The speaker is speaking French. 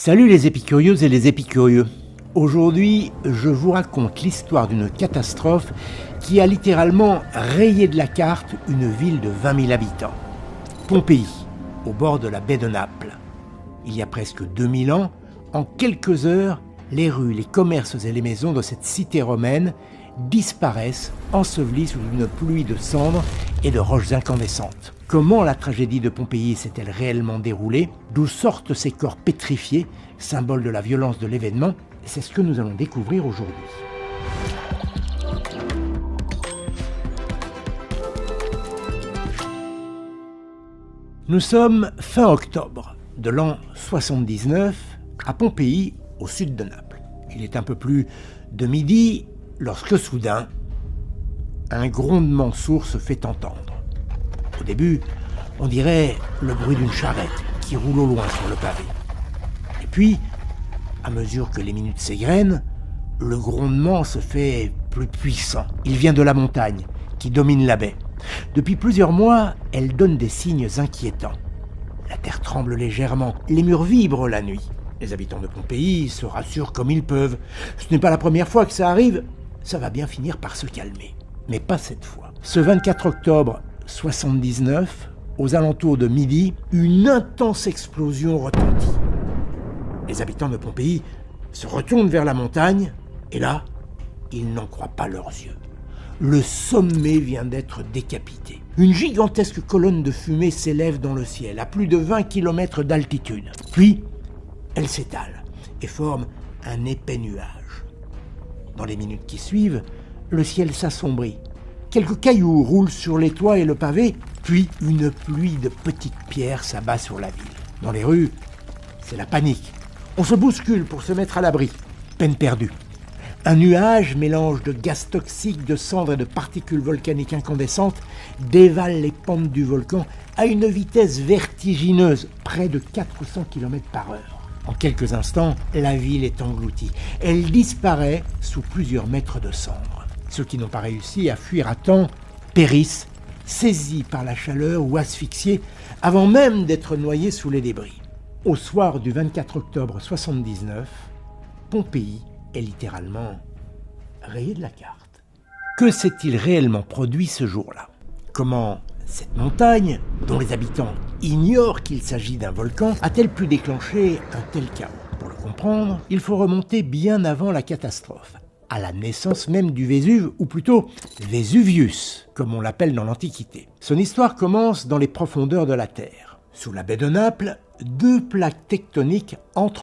Salut les épicurieuses et les épicurieux. Aujourd'hui, je vous raconte l'histoire d'une catastrophe qui a littéralement rayé de la carte une ville de 20 000 habitants. Pompéi, au bord de la baie de Naples. Il y a presque 2000 ans, en quelques heures, les rues, les commerces et les maisons de cette cité romaine disparaissent, ensevelis sous une pluie de cendres et de roches incandescentes. Comment la tragédie de Pompéi s'est-elle réellement déroulée? D'où sortent ces corps pétrifiés, symbole de la violence de l'événement? C'est ce que nous allons découvrir aujourd'hui. Nous sommes fin octobre de l'an 79 à Pompéi, au sud de Naples. Il est un peu plus de midi lorsque soudain, un grondement sourd se fait entendre. Au début, on dirait le bruit d'une charrette qui roule au loin sur le pavé. Et puis, à mesure que les minutes s'égrènent, le grondement se fait plus puissant. Il vient de la montagne qui domine la baie. Depuis plusieurs mois, elle donne des signes inquiétants. La terre tremble légèrement, les murs vibrent la nuit. Les habitants de Pompéi se rassurent comme ils peuvent. Ce n'est pas la première fois que ça arrive, ça va bien finir par se calmer. Mais pas cette fois. Ce 24 octobre 79, aux alentours de midi, une intense explosion retentit. Les habitants de Pompéi se retournent vers la montagne, et là, ils n'en croient pas leurs yeux. Le sommet vient d'être décapité. Une gigantesque colonne de fumée s'élève dans le ciel, à plus de 20 km d'altitude. Puis, elle s'étale et forme un épais nuage. Dans les minutes qui suivent, le ciel s'assombrit. Quelques cailloux roulent sur les toits et le pavé, puis une pluie de petites pierres s'abat sur la ville. Dans les rues, c'est la panique. On se bouscule pour se mettre à l'abri. Peine perdue. Un nuage, mélange de gaz toxiques, de cendres et de particules volcaniques incandescentes, dévale les pentes du volcan à une vitesse vertigineuse, près de 400 km/h. En quelques instants, la ville est engloutie. Elle disparaît sous plusieurs mètres de cendres. Ceux qui n'ont pas réussi à fuir à temps périssent, saisis par la chaleur ou asphyxiés, avant même d'être noyés sous les débris. Au soir du 24 octobre 79, Pompéi est littéralement rayé de la carte. Que s'est-il réellement produit ce jour-là? Comment cette montagne, dont les habitants ignorent qu'il s'agit d'un volcan, a-t-elle pu déclencher un tel chaos? Pour le comprendre, il faut remonter bien avant la catastrophe, à la naissance même du Vésuve, ou plutôt Vésuvius, comme on l'appelle dans l'Antiquité. Son histoire commence dans les profondeurs de la Terre. Sous la baie de Naples, deux plaques tectoniques entrent